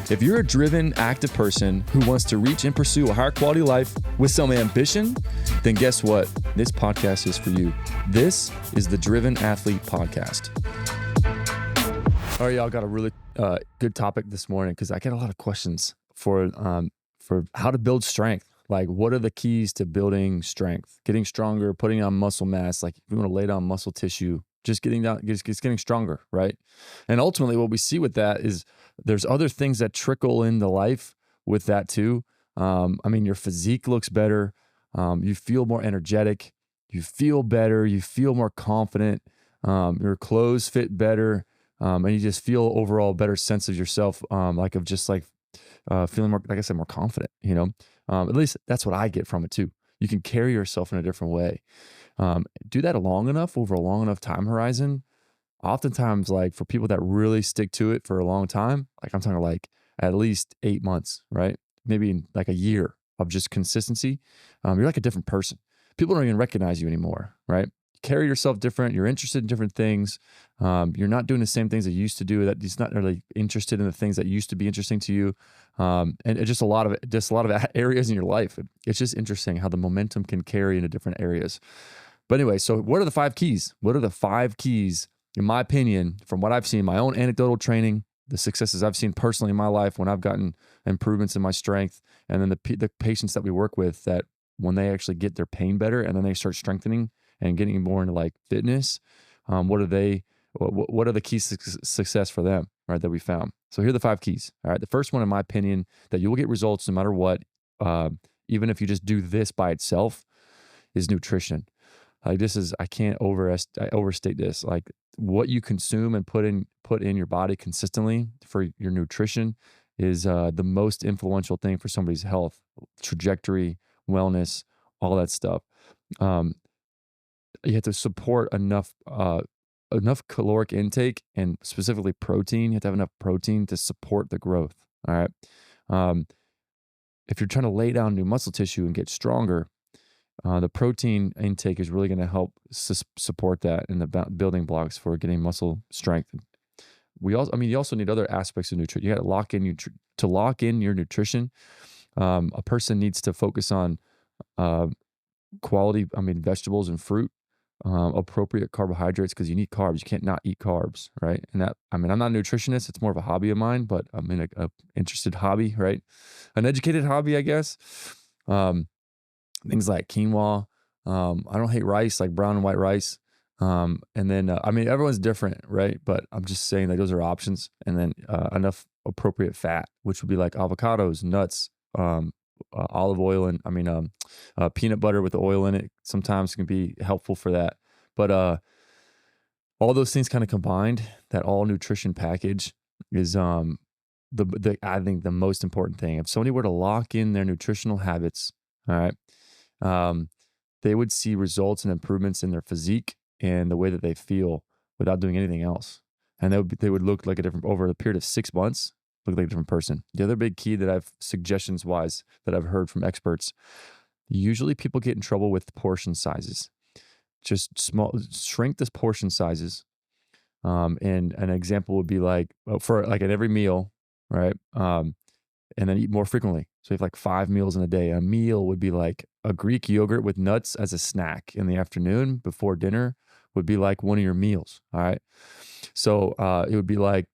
If you're a driven, active person who wants to reach and pursue a higher quality life with some ambition, then guess what? This podcast is for you. This is the Driven Athlete Podcast. All right, y'all, got a really good topic this morning because I get a lot of questions for how to build strength. Like, what are the keys to building strength, getting stronger, putting on muscle mass? Like, if you want to lay down muscle tissue, just getting stronger, right? And ultimately, what we see with that is there's other things that trickle into life with that too. I mean, your physique looks better. You feel more energetic. You feel better. You feel more confident. Your clothes fit better. And you just feel overall a better sense of yourself, feeling more, like I said, more confident, at least that's what I get from it too. You can carry yourself in a different way. Do that long enough, over a long enough time horizon. Oftentimes, like for people that really stick to it for a long time, like I'm talking like at least 8 months, right? Maybe like a year of just consistency. You're like a different person. People don't even recognize you anymore, right? You carry yourself different. You're interested in different things. You're not doing the same things that you used to do. That he's not really interested in the things that used to be interesting to you. And it's just a lot of areas in your life. It's just interesting how the momentum can carry into different areas. But anyway, so what are the 5 keys? What are the 5 keys, in my opinion, from what I've seen, my own anecdotal training, the successes I've seen personally in my life when I've gotten improvements in my strength, and then the patients that we work with, that when they actually get their pain better and then they start strengthening and getting more into like fitness, what are the keys to success for them, right, that we found? So here are the 5 keys. All right. The first one, in my opinion, that you will get results no matter what, even if you just do this by itself, is nutrition. Like I can't overstate this. Like what you consume and put in your body consistently for your nutrition is the most influential thing for somebody's health, trajectory, wellness, all that stuff. You have to support enough caloric intake, and specifically protein. You have to have enough protein to support the growth. All right. If you're trying to lay down new muscle tissue and get stronger, the protein intake is really going to help support that in the building blocks for getting muscle strength. You also need other aspects of nutrition. You got to lock in your nutrition. A person needs to focus on quality. Vegetables and fruit, appropriate carbohydrates, because you need carbs. You can't not eat carbs, right? And I'm not a nutritionist. It's more of a hobby of mine, but I'm in a interested hobby, right? An educated hobby, I guess. Things like quinoa. I don't hate rice, like brown and white rice. And then, everyone's different, right? But I'm just saying that those are options. And then enough appropriate fat, which would be like avocados, nuts, olive oil, and peanut butter with the oil in it sometimes can be helpful for that. But all those things kind of combined, that all nutrition package is I think the most important thing. If somebody were to lock in their nutritional habits, all right, they would see results and improvements in their physique and the way that they feel without doing anything else. And they would look like over a period of 6 months, look like a different person. The other big key that suggestions wise that I've heard from experts, usually people get in trouble with portion sizes. Just shrink the portion sizes. And an example would be like, for like at every meal, right? And then eat more frequently. So you have like 5 meals in a day. A meal would be like a Greek yogurt with nuts as a snack in the afternoon before dinner would be like one of your meals. All right. So it would be like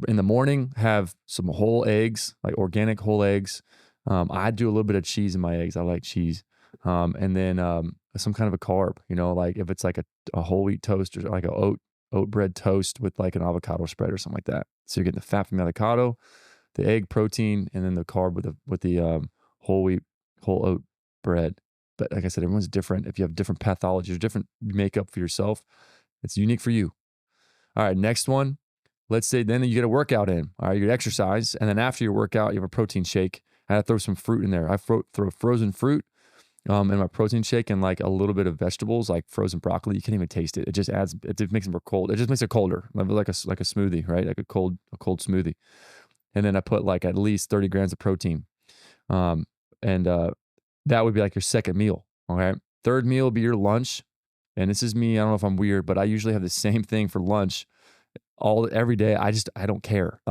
in the morning, have some whole eggs, like organic whole eggs. I do a little bit of cheese in my eggs. I like cheese. And then some kind of a carb, like if it's like a whole wheat toast or like a oat bread toast with like an avocado spread or something like that. So you're getting the fat from the avocado, the egg protein, and then the carb with the whole oat bread. But like I said, everyone's different. If you have different pathologies, different makeup for yourself, it's unique for you. All right, next one. Let's say then you get a workout in. All right, you exercise, and then after your workout, you have a protein shake. I throw some fruit in there. I throw frozen fruit in my protein shake, and like a little bit of vegetables, like frozen broccoli. You can't even taste it. It just makes it more cold. It just makes it colder, like a smoothie, right? Like a cold smoothie. And then I put like at least 30 grams of protein. And that would be like your second meal. Okay. Third meal would be your lunch. And this is me. I don't know if I'm weird, but I usually have the same thing for lunch every day. I don't care.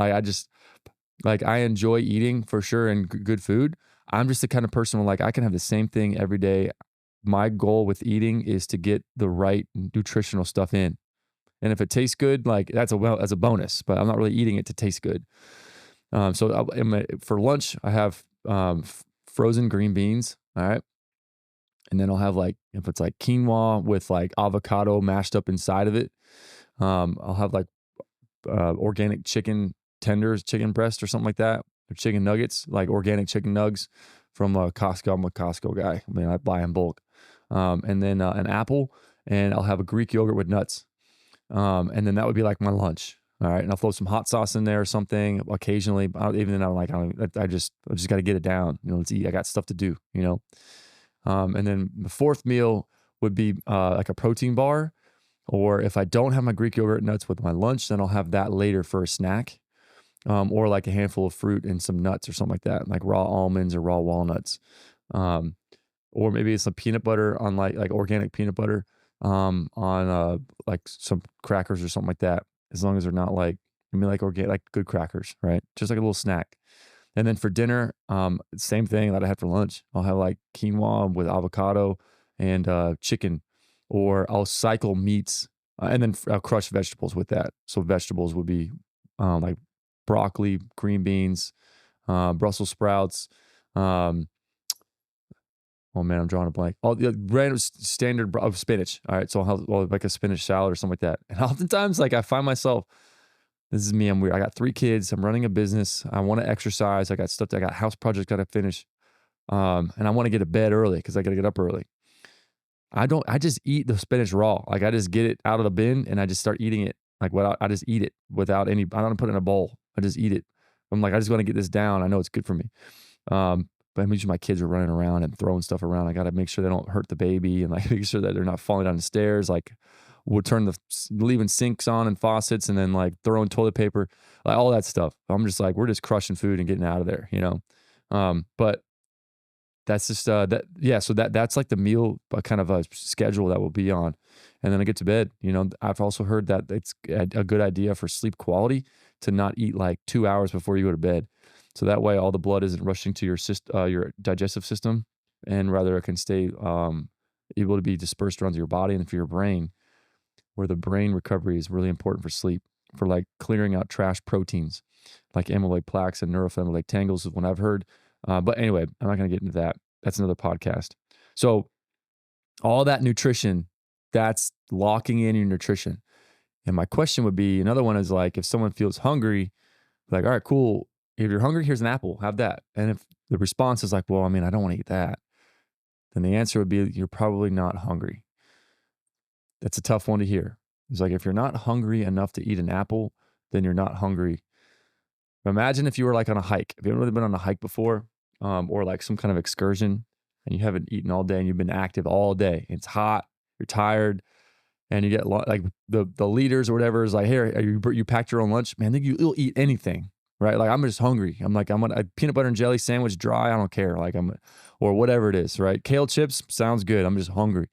Like I enjoy eating for sure and good food. I'm just the kind of person where like I can have the same thing every day. My goal with eating is to get the right nutritional stuff in. And if it tastes good, like that's a bonus, but I'm not really eating it to taste good. For lunch, I have frozen green beans. All right. And then I'll have like, if it's like quinoa with like avocado mashed up inside of it, I'll have like organic chicken tenders, chicken breast or something like that, or chicken nuggets, like organic chicken nugs from Costco. I'm a Costco guy. I mean, I buy in bulk. And then an apple, and I'll have a Greek yogurt with nuts. And then that would be like my lunch. All right, and I'll throw some hot sauce in there or something occasionally. Even then, I'm like, I just got to get it down. Let's eat. I got stuff to do. And then the fourth meal would be like a protein bar, or if I don't have my Greek yogurt nuts with my lunch, then I'll have that later for a snack, or like a handful of fruit and some nuts or something like that, like raw almonds or raw walnuts, um, or maybe it's some peanut butter on like organic peanut butter on like some crackers or something like that. As long as they're not like like organic, like good crackers, right? Just like a little snack. And then for dinner, same thing that I had for lunch. I'll have like quinoa with avocado and chicken, or I'll cycle meats and then I'll crush vegetables with that. So vegetables would be like broccoli, green beans, Brussels sprouts. Um, oh man, I'm drawing a blank. All the random standard of spinach. All right, so I'll have like a spinach salad or something like that. And oftentimes, like I find myself, this is me. I'm weird. I got 3 kids. I'm running a business. I want to exercise. I got stuff. I got house projects got to finish. And I want to get to bed early because I got to get up early. I don't. I just eat the spinach raw. Like I just get it out of the bin and I just start eating it. Like without, I just eat it without any. I don't put it in a bowl. I just eat it. I'm like, I just want to get this down. I know it's good for me. But I'm sure my kids are running around and throwing stuff around. I got to make sure they don't hurt the baby and like make sure that they're not falling down the stairs. Like we'll leaving sinks on and faucets and then like throwing toilet paper, like all that stuff. I'm just like, we're just crushing food and getting out of there. But that's just yeah. So that's like the meal kind of a schedule that we'll be on, and then I get to bed. I've also heard that it's a good idea for sleep quality to not eat like 2 hours before you go to bed, so that way all the blood isn't rushing to your digestive system, and rather it can stay able to be dispersed around your body and for your brain, where the brain recovery is really important for sleep, for like clearing out trash proteins like amyloid plaques and neurofilament tangles is what I've heard. But anyway, I'm not going to get into that. That's another podcast. So all that nutrition, that's locking in your nutrition. And my question would be, another one is like, if someone feels hungry, like, all right, cool. If you're hungry, here's an apple, have that. And if the response is like, well, I mean, I don't want to eat that, then the answer would be, you're probably not hungry. That's a tough one to hear. It's like, if you're not hungry enough to eat an apple, then you're not hungry. Imagine if you were like on a hike. Have you ever really been on a hike before? Or like some kind of excursion and you haven't eaten all day and you've been active all day. It's hot, you're tired, and you get like the leaders or whatever is like, here, you packed your own lunch, man. Think you'll eat anything, right? Like I'm just hungry. I'm like, I'm on a peanut butter and jelly sandwich, dry. I don't care. Like or whatever it is, right? Kale chips sounds good. I'm just hungry.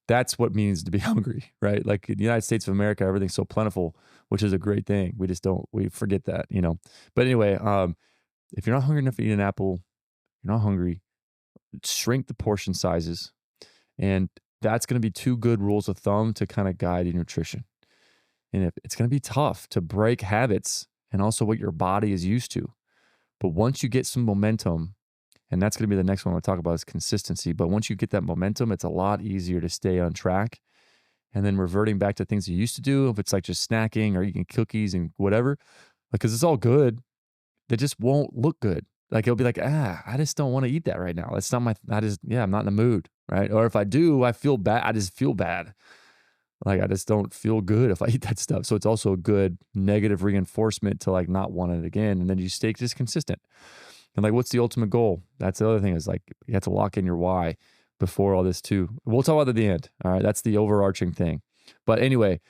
That's what it means to be hungry, right? Like in the United States of America, everything's so plentiful, which is a great thing. We forget that. But anyway, if you're not hungry enough to eat an apple, you're not hungry, shrink the portion sizes. And that's going to be 2 good rules of thumb to kind of guide your nutrition. And if it's going to be tough to break habits and also what your body is used to. But once you get some momentum, and that's going to be the next one I'll talk about is consistency. But once you get that momentum, it's a lot easier to stay on track. And then reverting back to things you used to do, if it's like just snacking or eating cookies and whatever, because it's all good, they just won't look good. Like it'll be like, I just don't want to eat that right now. It's not I'm not in the mood, right? Or if I do, I feel bad. I just feel bad. Like I just don't feel good if I eat that stuff. So it's also a good negative reinforcement to like not want it again. And then you stay just consistent. And like, what's the ultimate goal? That's the other thing is like, you have to lock in your why before all this too. We'll talk about it at the end. All right. That's the overarching thing. But anyway,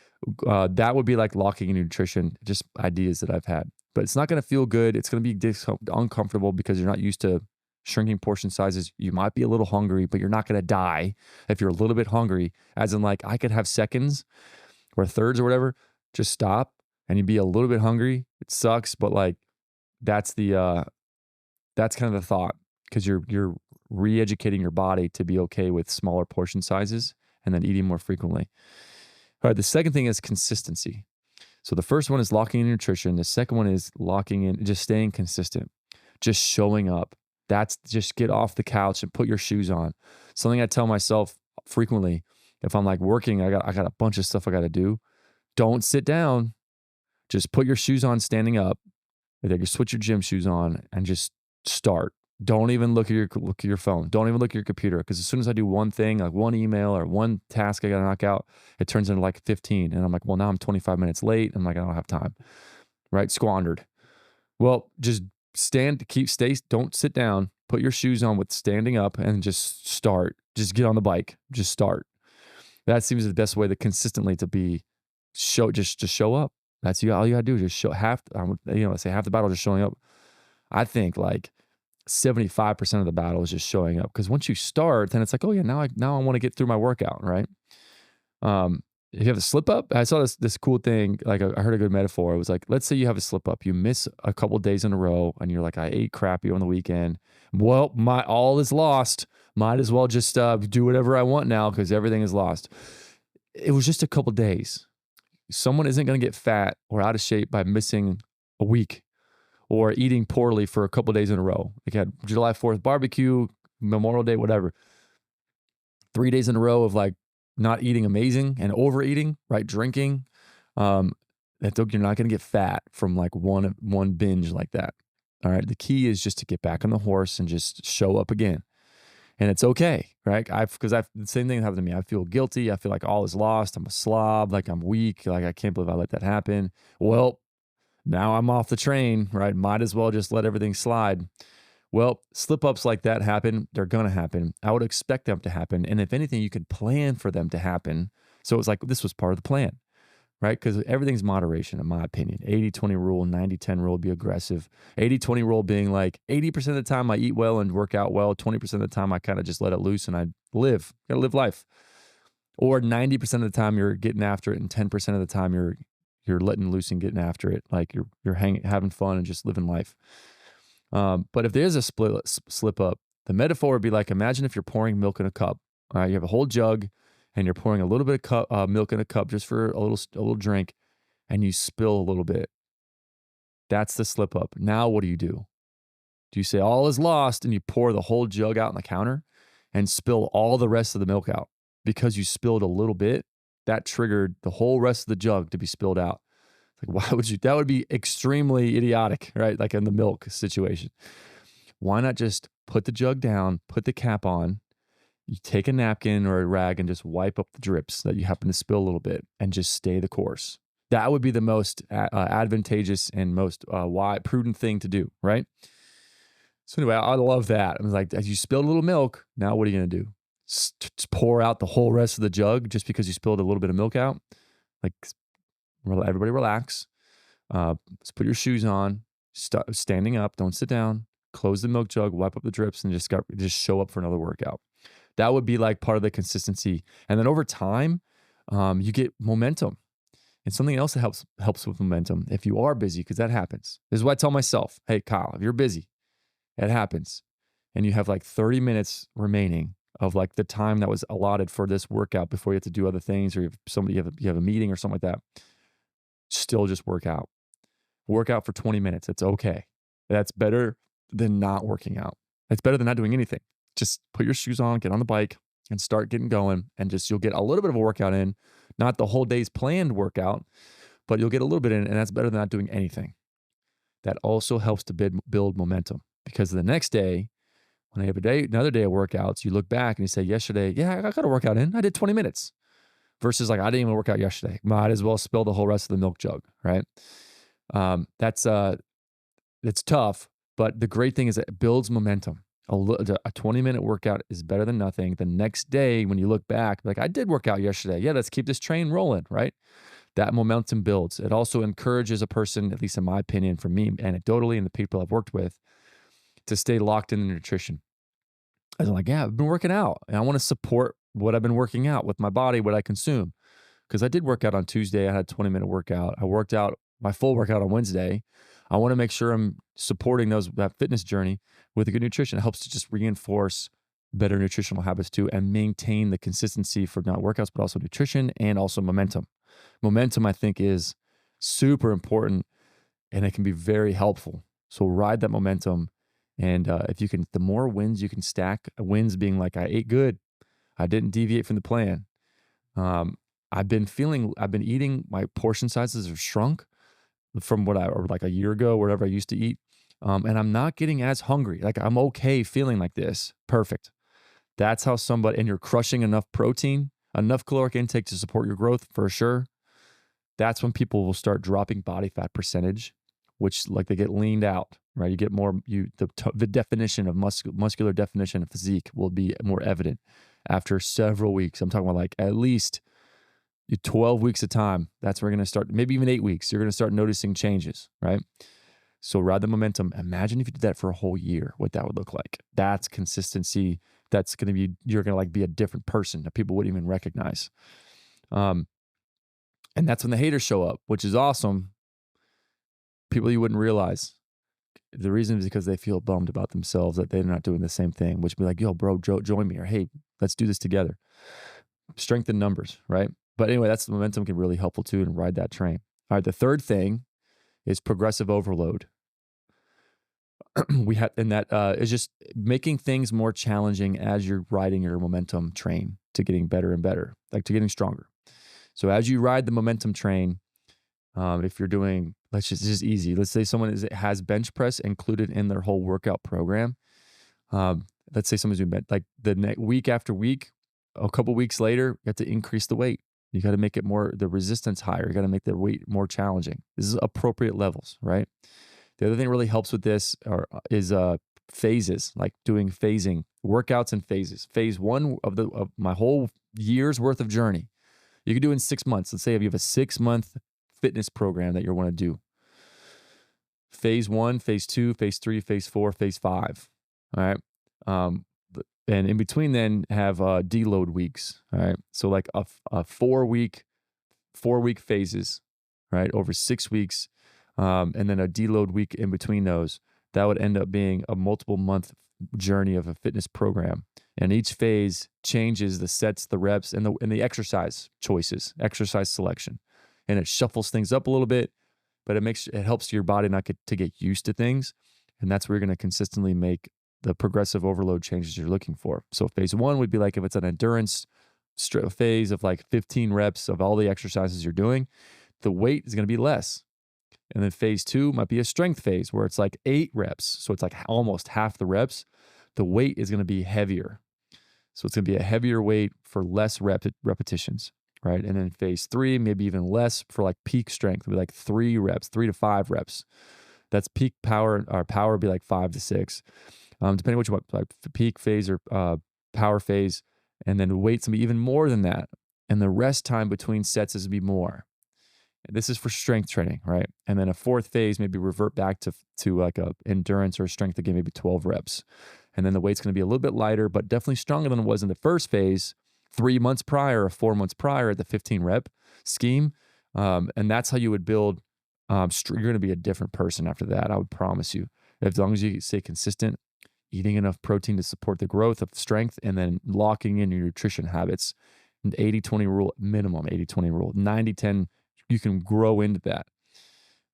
that would be like locking in nutrition, just ideas that I've had. But it's not going to feel good. It's going to be uncomfortable because you're not used to shrinking portion sizes. You might be a little hungry, but you're not going to die if you're a little bit hungry. As in like I could have seconds or thirds or whatever, just stop and you'd be a little bit hungry. It sucks, but like That's the that's kind of the thought, because you're re-educating your body to be okay with smaller portion sizes and then eating more frequently. All right, the second thing is consistency. So the first one is locking in nutrition. The second one is locking in, just staying consistent, just showing up. That's just get off the couch and put your shoes on. Something I tell myself frequently, if I'm like working, I got a bunch of stuff I got to do. Don't sit down. Just put your shoes on standing up. Like you switch your gym shoes on and just start. Don't even look at your phone. Don't even look at your computer, because as soon as I do one thing, like one email or one task I got to knock out, it turns into like 15, and I'm like, well, now I'm 25 minutes late. I'm like, I don't have time. Right? Squandered. Well, just don't sit down. Put your shoes on with standing up and just start. Just get on the bike. Just start. That seems the best way to consistently to be just show up. That's all you gotta do. Just show I say half the battle is just showing up. I think like 75% of the battle is just showing up, because once you start, then it's like, oh yeah, now I want to get through my workout, right? If you have a slip up, I saw this cool thing. Like I heard a good metaphor. It was like, let's say you have a slip up, you miss a couple days in a row, and you're like, I ate crappy on the weekend. Well, my all is lost. Might as well just do whatever I want now because everything is lost. It was just a couple days. Someone isn't going to get fat or out of shape by missing a week or eating poorly for a couple days in a row. Like had July 4th barbecue, Memorial Day, whatever. 3 days in a row of like not eating amazing and overeating, right? Drinking. You're not going to get fat from like one binge like that. All right. The key is just to get back on the horse and just show up again. And it's okay, right? The same thing happened to me. I feel guilty. I feel like all is lost. I'm a slob. Like I'm weak. Like I can't believe I let that happen. Well, now I'm off the train, right? Might as well just let everything slide. Well, slip ups like that happen. They're going to happen. I would expect them to happen. And if anything, you could plan for them to happen. So it's like this was part of the plan, right? Because everything's moderation, in my opinion. 80-20 rule, 90-10 rule would be aggressive. 80-20 rule being like 80% of the time I eat well and work out well. 20% of the time I kind of just let it loose and I gotta live life. Or 90% of the time you're getting after it, and 10% of the time you're letting loose and getting after it. Like you're having fun and just living life. But if there's a slip up, the metaphor would be like, imagine if you're pouring milk in a cup. All right, you have a whole jug, and you're pouring a little bit of milk in a cup just for a little drink, and you spill a little bit. That's the slip up. Now what do you do? Do you say all is lost and you pour the whole jug out on the counter and spill all the rest of the milk out? Because you spilled a little bit, that triggered the whole rest of the jug to be spilled out. Like, why would you? That would be extremely idiotic, right? Like in the milk situation. Why not just put the jug down, put the cap on, you take a napkin or a rag and just wipe up the drips that you happen to spill a little bit and just stay the course. That would be the most advantageous and most prudent thing to do, right? So anyway, I love that. I was like, as you spilled a little milk, now what are you going to do? Just pour out the whole rest of the jug just because you spilled a little bit of milk out? Like, everybody relax. Let's put your shoes on, standing up, don't sit down, close the milk jug, wipe up the drips, and just show up for another workout. That would be like part of the consistency. And then over time, you get momentum. And something else that helps with momentum, if you are busy, because that happens. This is what I tell myself. Hey, Kyle, if you're busy, it happens. And you have like 30 minutes remaining of like the time that was allotted for this workout before you have to do other things, or you have a meeting or something like that. Still just work out. Work out for 20 minutes. It's okay. That's better than not working out. It's better than not doing anything. Just put your shoes on, get on the bike, and start getting going. And just you'll get a little bit of a workout in, not the whole day's planned workout, but you'll get a little bit in, and that's better than not doing anything. That also helps to build momentum, because the next day, when you have another day of workouts, you look back and you say, yesterday, yeah, I got a workout in. I did 20 minutes. Versus like, I didn't even work out yesterday. Might as well spill the whole rest of the milk jug, right? It's tough, but the great thing is it builds momentum. A 20-minute workout is better than nothing. The next day, when you look back, like, I did work out yesterday. Yeah, let's keep this train rolling, right? That momentum builds. It also encourages a person, at least in my opinion, for me, anecdotally, and the people I've worked with, to stay locked in the nutrition. I was like, yeah, I've been working out, and I want to support what I've been working out with my body, what I consume. Because I did work out on Tuesday. I had a 20-minute workout. I worked out my full workout on Wednesday. I want to make sure I'm supporting that fitness journey with a good nutrition. It helps to just reinforce better nutritional habits too and maintain the consistency for not workouts, but also nutrition and also momentum. Momentum, I think, is super important and it can be very helpful. So ride that momentum. And if you can, the more wins you can stack, wins being like, I ate good, I didn't deviate from the plan. Um, I've been eating, my portion sizes have shrunk from what or like a year ago, whatever I used to eat. And I'm not getting as hungry. Like I'm okay feeling like this. Perfect. That's how and you're crushing enough protein, enough caloric intake to support your growth for sure. That's when people will start dropping body fat percentage, which like they get leaned out, right? You get more, the definition of muscular definition of physique will be more evident after several weeks. I'm talking about like at least 12 weeks of time. That's where you're going to start, maybe even 8 weeks. You're going to start noticing changes, right? So ride the momentum. Imagine if you did that for a whole year, what that would look like. That's consistency. That's going to be, you're going to like be a different person that people wouldn't even recognize. And that's when the haters show up, which is awesome. People you wouldn't realize. The reason is because they feel bummed about themselves that they're not doing the same thing, which be like, yo, bro, join me, or hey, let's do this together. Strength in numbers, right? But anyway, that's the momentum can really helpful too and ride that train. All right, the third thing is progressive overload. Is just making things more challenging as you're riding your momentum train to getting better and better, like to getting stronger. So as you ride the momentum train, if you're doing, this is easy. Let's say someone has bench press included in their whole workout program. Let's say someone's doing like week after week, a couple weeks later, you have to increase the weight. You got to make it the resistance higher. You got to make the weight more challenging. This is appropriate levels, right? The other thing that really helps with this is phases, like doing phasing, workouts and phases. Phase one of my whole year's worth of journey, you can do in 6 months. Let's say if you have a 6-month fitness program that you want to do. Phase 1, phase 2, phase 3, phase 4, phase 5. All right. And in between then have deload weeks. All right. So like a 4-week phases, right? Over 6 weeks. And then a deload week in between those. That would end up being a multiple month journey of a fitness program. And each phase changes the sets, the reps, and the exercise choices, exercise selection. And it shuffles things up a little bit, but it helps your body not to get used to things. And that's where you're going to consistently make the progressive overload changes you're looking for. So phase 1 would be like if it's an endurance phase of like 15 reps of all the exercises you're doing, the weight is going to be less. And then phase 2 might be a strength phase where it's like 8 reps. So it's like almost half the reps. The weight is going to be heavier. So it's going to be a heavier weight for less repetitions, right? And then phase 3, maybe even less for like peak strength. It'll be like 3 to 5 reps. That's peak power. Our power would be like 5 to 6, depending which one, like peak phase or power phase. And then the weight's going to be even more than that. And the rest time between sets is going to be more. This is for strength training, right? And then a 4th phase, maybe revert back to like a endurance or strength again, maybe 12 reps. And then the weight's going to be a little bit lighter, but definitely stronger than it was in the first phase 3 months prior or 4 months prior at the 15 rep scheme. And that's how you would build. You're going to be a different person after that. I would promise you. As long as you stay consistent, eating enough protein to support the growth of strength, and then locking in your nutrition habits. An 80-20 rule, minimum 80-20 rule, 90-10, you can grow into that.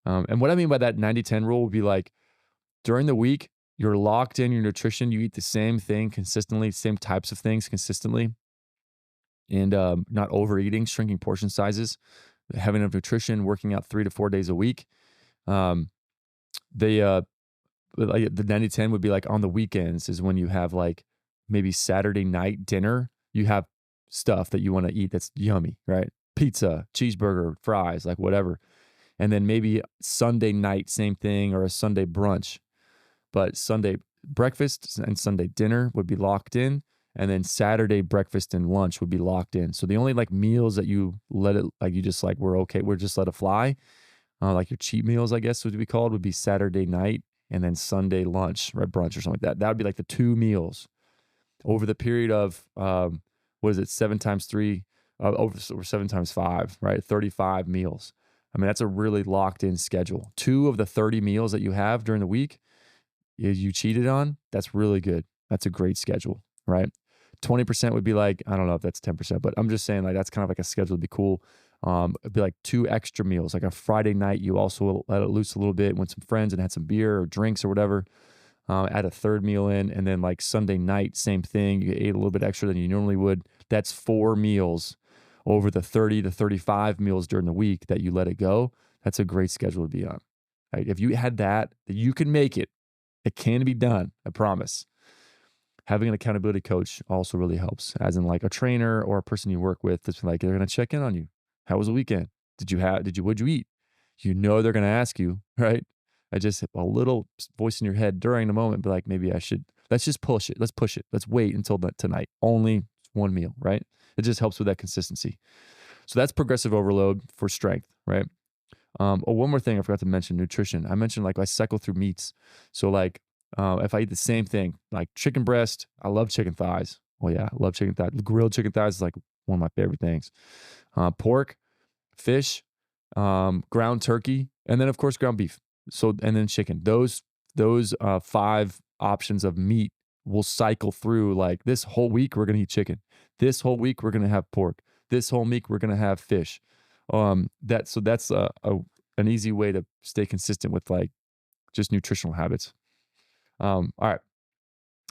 And what I mean by that 90-10 rule would be like during the week, you're locked in your nutrition. You eat the same thing consistently, same types of things consistently, and not overeating, shrinking portion sizes, having enough nutrition, working out 3 to 4 days a week. The 90-10 would be like on the weekends is when you have like maybe Saturday night dinner, you have stuff that you want to eat that's yummy, right? Pizza, cheeseburger, fries, like whatever. And then maybe Sunday night, same thing, or a Sunday brunch. But Sunday breakfast and Sunday dinner would be locked in. And then Saturday breakfast and lunch would be locked in. So the only like meals that you we're just let it fly, like your cheat meals, I guess would be called, would be Saturday night and then Sunday lunch, right? Brunch or something like that. That would be like the 2 meals over the period of, 7 times 3, over 7 times 5, right? 35 meals. I mean, that's a really locked in schedule. 2 of the 30 meals that you have during the week, you cheated on, that's really good. That's a great schedule, right? 20% would be like, I don't know if that's 10%, but I'm just saying like that's kind of like a schedule would be cool. It'd be like 2 extra meals. Like a Friday night, you also let it loose a little bit, went some friends and had some beer or drinks or whatever. Add a third meal in, and then like Sunday night, same thing. You ate a little bit extra than you normally would. That's 4 meals over the 30 to 35 meals during the week that you let it go. That's a great schedule to be on. Right? If you had that, you can make it. It can be done. I promise. Having an accountability coach also really helps, as in like a trainer or a person you work with that's like, they're going to check in on you. How was the weekend? What'd you eat? You know, they're going to ask you, right? I just a little voice in your head during the moment, be like, maybe I should, let's just push it. Let's push it. Let's wait until tonight. Only one meal, right? It just helps with that consistency. So that's progressive overload for strength, right? Oh, one more thing I forgot to mention, nutrition. I mentioned like I cycle through meats. So like if I eat the same thing, like chicken breast, I love chicken thighs. Oh yeah, I love chicken thighs. Grilled chicken thighs is like one of my favorite things. Pork, fish, ground turkey, and then of course ground beef. So and then chicken. Those 5 options of meat will cycle through. Like this whole week we're gonna eat chicken. This whole week we're gonna have pork. This whole week we're gonna have fish. That's an easy way to stay consistent with like just nutritional habits. All right.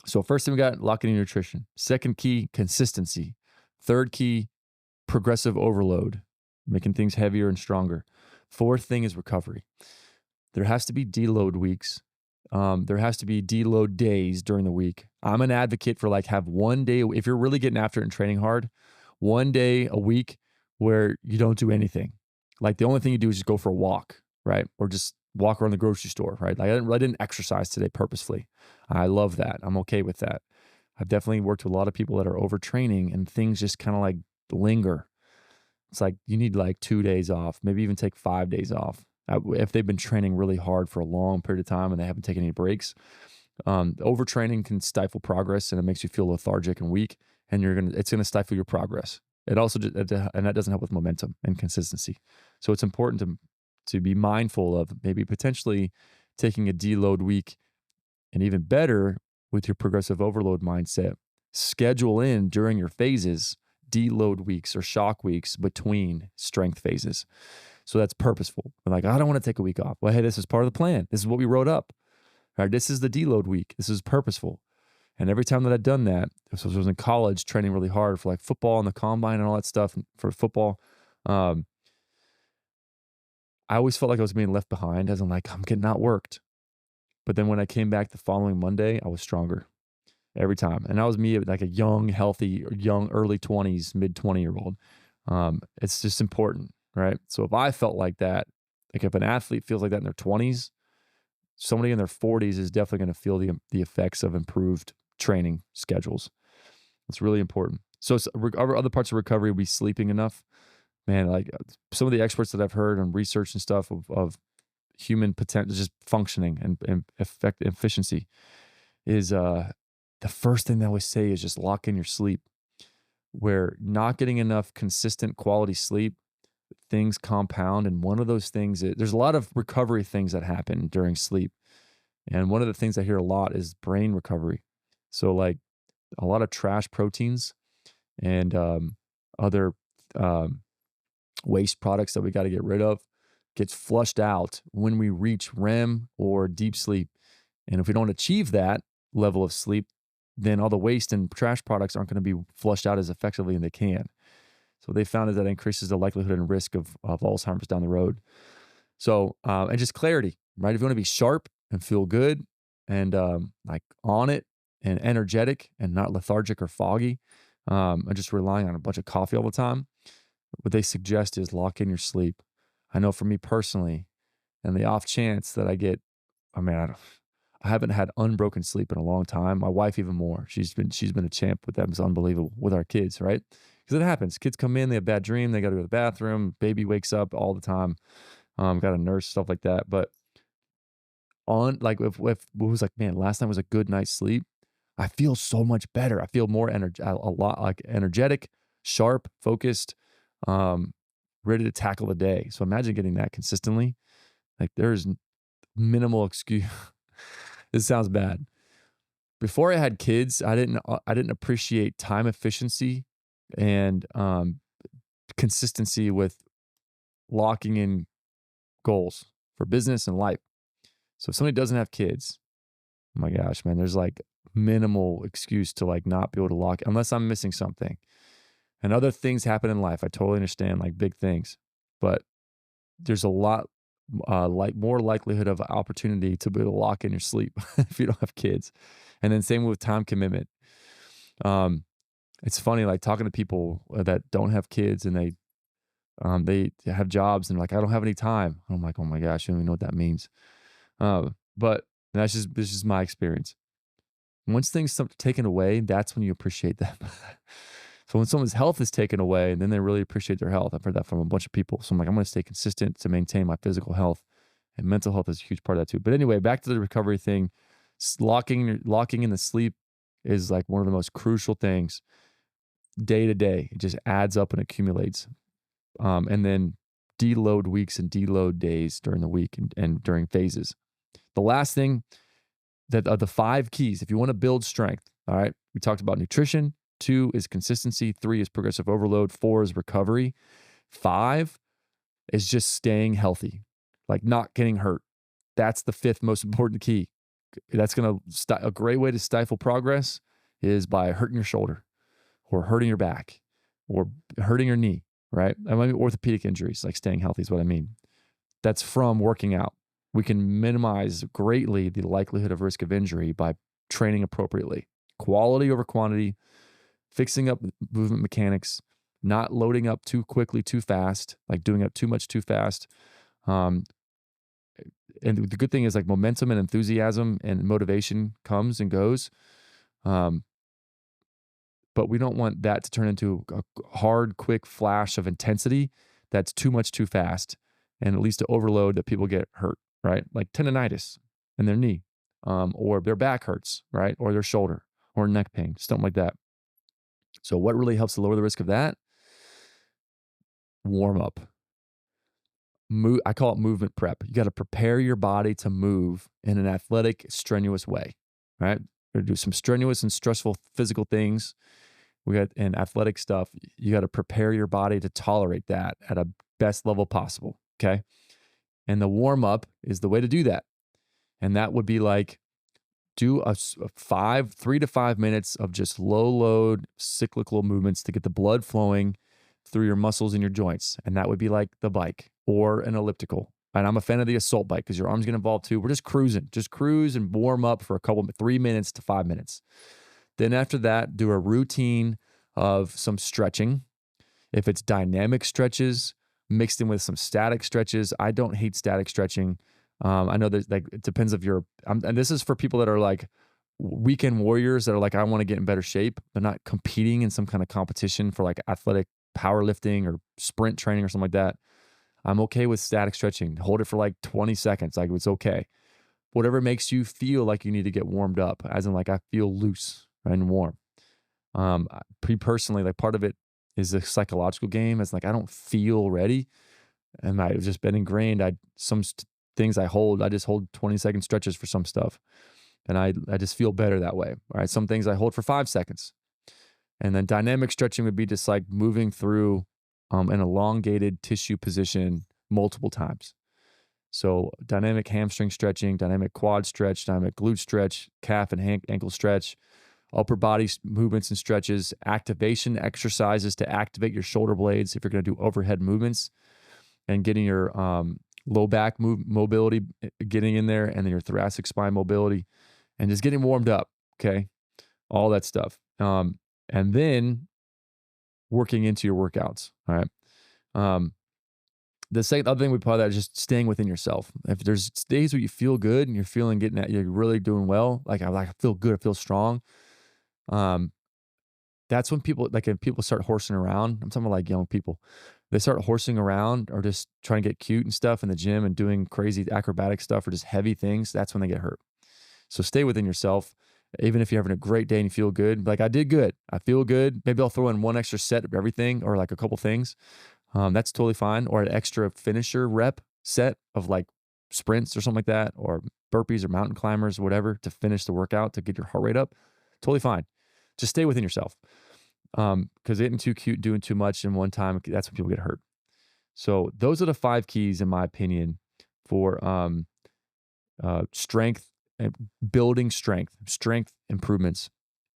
So first thing we got locking in nutrition. Second key, consistency. Third key, progressive overload, making things heavier and stronger. Fourth thing is recovery. There has to be deload weeks. There has to be deload days during the week. I'm an advocate for like have one day, if you're really getting after it and training hard, one day a week where you don't do anything. Like the only thing you do is just go for a walk, right? Or just walk around the grocery store, right? Like I didn't exercise today purposefully. I love that. I'm okay with that. I've definitely worked with a lot of people that are overtraining and things just kind of like linger. It's like you need like 2 days off, maybe even take 5 days off. If they've been training really hard for a long period of time and they haven't taken any breaks, overtraining can stifle progress and it makes you feel lethargic and weak, and it's gonna stifle your progress. It also and that doesn't help with momentum and consistency. So it's important to be mindful of maybe potentially taking a deload week, and even better with your progressive overload mindset, schedule in during your phases deload weeks or shock weeks between strength phases. So that's purposeful. Like, I don't want to take a week off. Well, hey, this is part of the plan. This is what we wrote up. All right, this is the deload week. This is purposeful. And every time that I'd done that, so I was in college training really hard for like football and the combine and all that stuff for football. Um, I always felt like I was being left behind, as in like I'm getting outworked. But then when I came back the following Monday, I was stronger every time. And that was me, like a young, healthy, young, early 20s, mid 20-year-old. It's just important, right? So if I felt like that, like if an athlete feels like that in their 20s, somebody in their 40s is definitely going to feel the effects of improved training schedules. It's really important. So other parts of recovery would be sleeping enough. Man, like some of the experts that I've heard on research and stuff of human potential, just functioning and efficiency is the first thing they always say is just lock in your sleep. Where not getting enough consistent quality sleep, things compound. And one of those things is there's a lot of recovery things that happen during sleep. And one of the things I hear a lot is brain recovery. So, like a lot of trash proteins and other um, waste products that we got to get rid of gets flushed out when we reach REM or deep sleep. And if we don't achieve that level of sleep, then all the waste and trash products aren't going to be flushed out as effectively as they can. So they found that increases the likelihood and risk of Alzheimer's down the road. So, and just clarity, right? If you want to be sharp and feel good and like on it and energetic and not lethargic or foggy, and just relying on a bunch of coffee all the time, what they suggest is lock in your sleep. I know for me personally, and the off chance that I mean, I haven't had unbroken sleep in a long time. My wife even more. She's been a champ with that. It's unbelievable with our kids, right? Because it happens. Kids come in, they have a bad dream, they got to go to the bathroom. Baby wakes up all the time. Got a nurse, stuff like that. But on like if it was like, man, last night was a good night's sleep. I feel so much better. I feel more a lot like energetic, sharp, focused. Um, ready to tackle the day. So imagine getting that consistently. Like there's minimal excuse. This sounds bad. Before I had kids, I didn't appreciate time efficiency and consistency with locking in goals for business and life. So if somebody doesn't have kids, oh my gosh, man, there's like minimal excuse to like not be able to lock unless I'm missing something. And other things happen in life. I totally understand, like big things, but there's a lot like more likelihood of opportunity to be able to lock in your sleep if you don't have kids. And then same with time commitment. Um, it's funny, like talking to people that don't have kids and they have jobs and like, I don't have any time. I'm like, oh my gosh, you don't even know what that means. But this is my experience. Once things start taken away, that's when you appreciate them. So when someone's health is taken away, and then they really appreciate their health. I've heard that from a bunch of people. So I'm like, I'm going to stay consistent to maintain my physical health, and mental health is a huge part of that too. But anyway, back to the recovery thing. Locking in the sleep is like one of the most crucial things day to day. It just adds up and accumulates. And then deload weeks and deload days during the week and during phases. The last thing that are the 5 keys, if you want to build strength, all right, we talked about nutrition. 2 is consistency. 3 is progressive overload. 4 is recovery. 5 is just staying healthy, like not getting hurt. That's the 5th most important key. That's going to, a great way to stifle progress is by hurting your shoulder or hurting your back or hurting your knee, right? I mean, orthopedic injuries, like staying healthy is what I mean. That's from working out. We can minimize greatly the likelihood of risk of injury by training appropriately. Quality over quantity, fixing up movement mechanics, not loading up too quickly, too fast, like doing up too much too fast. And the good thing is like momentum and enthusiasm and motivation comes and goes. But we don't want that to turn into a hard, quick flash of intensity that's too much too fast and it leads to overload that people get hurt, right? Like tendonitis in their knee, or their back hurts, right? Or their shoulder or neck pain, something like that. So what really helps to lower the risk of that? Warm up. I call it movement prep. You got to prepare your body to move in an athletic, strenuous way, right? We're going to do some strenuous and stressful physical things. And athletic stuff. You got to prepare your body to tolerate that at a best level possible. Okay. And the warm up is the way to do that. And that would be like, do a 3 to 5 minutes of just low load cyclical movements to get the blood flowing through your muscles and your joints. And that would be like the bike or an elliptical. And I'm a fan of the assault bike because your arms get involved too. We're just cruising, just cruise and warm up for 3 minutes to 5 minutes. Then after that, do a routine of some stretching. If it's dynamic stretches mixed in with some static stretches, I don't hate static stretching. I know that like it depends if you're, and this is for people that are like weekend warriors that are like, I want to get in better shape, but not competing in some kind of competition for like athletic powerlifting or sprint training or something like that. I'm okay with static stretching. Hold it for like 20 seconds. Like it's okay. Whatever makes you feel like you need to get warmed up, as in like I feel loose and warm. Personally, like part of it is a psychological game. It's like I don't feel ready, and I've just been ingrained. Things I just hold 20-second stretches for some stuff, and I just feel better that way. All right, some things I hold for 5 seconds, and then dynamic stretching would be just like moving through an elongated tissue position multiple times. So dynamic hamstring stretching, dynamic quad stretch, dynamic glute stretch, calf and ankle stretch, upper body movements and stretches, activation exercises to activate your shoulder blades if you're going to do overhead movements, and getting your low back mobility getting in there, and then your thoracic spine mobility, and just getting warmed up. Okay, all that stuff, and then working into your workouts. All right. The second other thing we probably that is just staying within yourself. If there's days where you feel good and you're really doing well, like I feel good, I feel strong. That's when if people start horsing around. I'm talking about like young people. They start horsing around or just trying to get cute and stuff in the gym and doing crazy acrobatic stuff or just heavy things. That's when they get hurt. So stay within yourself. Even if you're having a great day and you feel good, like I did good, I feel good. Maybe I'll throw in one extra set of everything or like a couple things. That's totally fine. Or an extra finisher rep set of like sprints or something like that, or burpees or mountain climbers, whatever, to finish the workout to get your heart rate up. Totally fine. Just stay within yourself. Because getting too cute, doing too much in one time, that's when people get hurt. So those are the 5 keys, in my opinion, for strength, building strength improvements.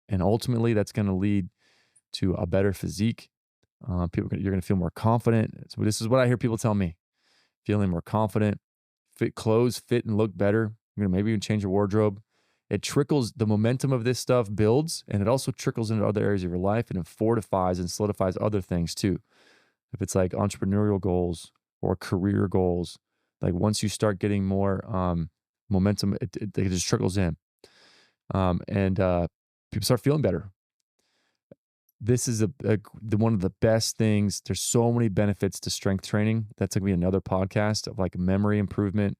And ultimately, that's going to lead to a better physique. You're going to feel more confident. So this is what I hear people tell me: feeling more confident, clothes fit and look better. You're going to maybe even change your wardrobe. It trickles, the momentum of this stuff builds, and it also trickles into other areas of your life, and it fortifies and solidifies other things too. If it's like entrepreneurial goals or career goals, like once you start getting more momentum, it just trickles in, and people start feeling better. This is one of the best things. There's so many benefits to strength training. That's going to be another podcast of like memory improvement,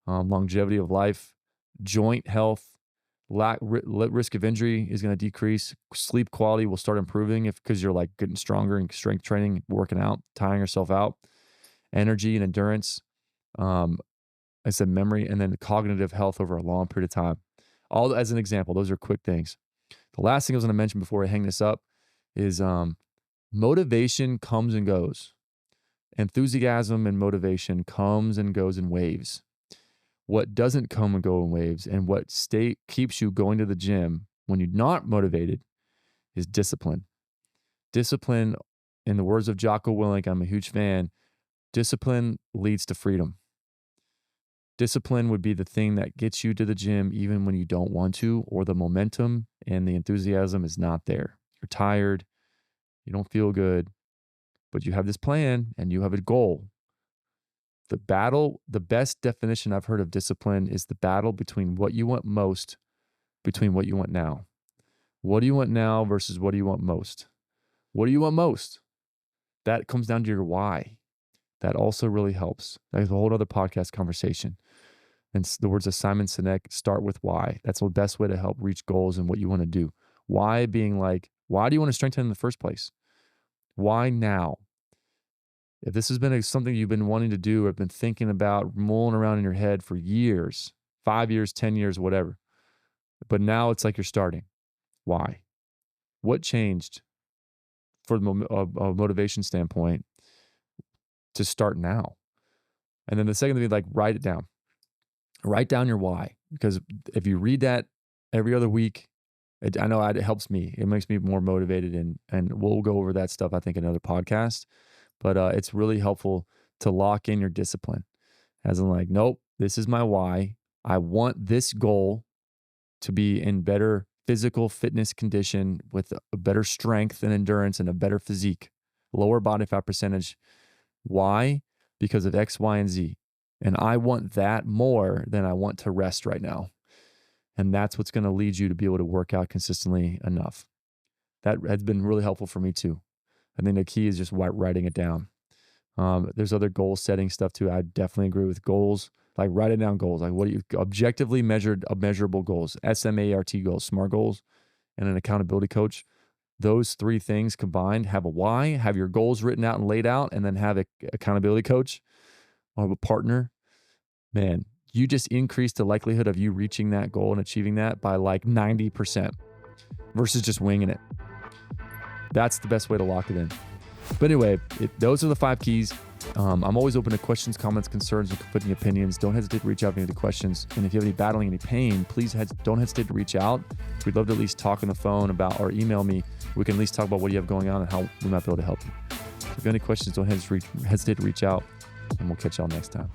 longevity of life, joint health, risk of injury is going to decrease. Sleep quality will start improving because you're like getting stronger and strength training, working out, tiring yourself out. Energy and endurance. I said memory, and then cognitive health over a long period of time. All as an example, those are quick things. The last thing I was going to mention before I hang this up is motivation comes and goes. Enthusiasm and motivation comes and goes in waves. What doesn't come and go in waves, and what keeps you going to the gym when you're not motivated, is discipline. Discipline, in the words of Jocko Willink, I'm a huge fan, discipline leads to freedom. Discipline would be the thing that gets you to the gym even when you don't want to, or the momentum and the enthusiasm is not there. You're tired, you don't feel good, but you have this plan and you have a goal. The best definition I've heard of discipline is the battle between what you want most, between what you want now. What do you want now versus what do you want most? What do you want most? That comes down to your why. That also really helps. That's a whole other podcast conversation. And the words of Simon Sinek, start with why. That's the best way to help reach goals and what you want to do. Why being like, why do you want to strengthen in the first place? Why now? If this has been something you've been wanting to do or been thinking about, mulling around in your head for years, 5 years, 10 years, whatever, but now it's like you're starting. Why? What changed from a motivation standpoint to start now? And then the second thing would be like, write it down. Write down your why, because if you read that every other week, I know it helps me. It makes me more motivated, and we'll go over that stuff, I think, in another podcast. But it's really helpful to lock in your discipline. As in like, nope, this is my why. I want this goal to be in better physical fitness condition with a better strength and endurance and a better physique, lower body fat percentage. Why? Because of X, Y, and Z. And I want that more than I want to rest right now. And that's what's going to lead you to be able to work out consistently enough. That has been really helpful for me too. I think the key is just writing it down. There's other goal setting stuff too. I definitely agree with goals. Like writing down goals. Like what do you objectively measurable goals, SMART goals, SMART goals, and an accountability coach. Those 3 things combined, have a why, have your goals written out and laid out, and then have an accountability coach or a partner. Man, you just increase the likelihood of you reaching that goal and achieving that by like 90% versus just winging it. That's the best way to lock it in. But anyway, those are the 5 keys. I'm always open to questions, comments, concerns, and conflicting opinions. Don't hesitate to reach out with any of the questions. And if you have any battling, any pain, please don't hesitate to reach out. We'd love to at least talk on the phone about, or email me. We can at least talk about what you have going on and how we might be able to help you. If you have any questions, don't hesitate to reach out, and we'll catch y'all next time.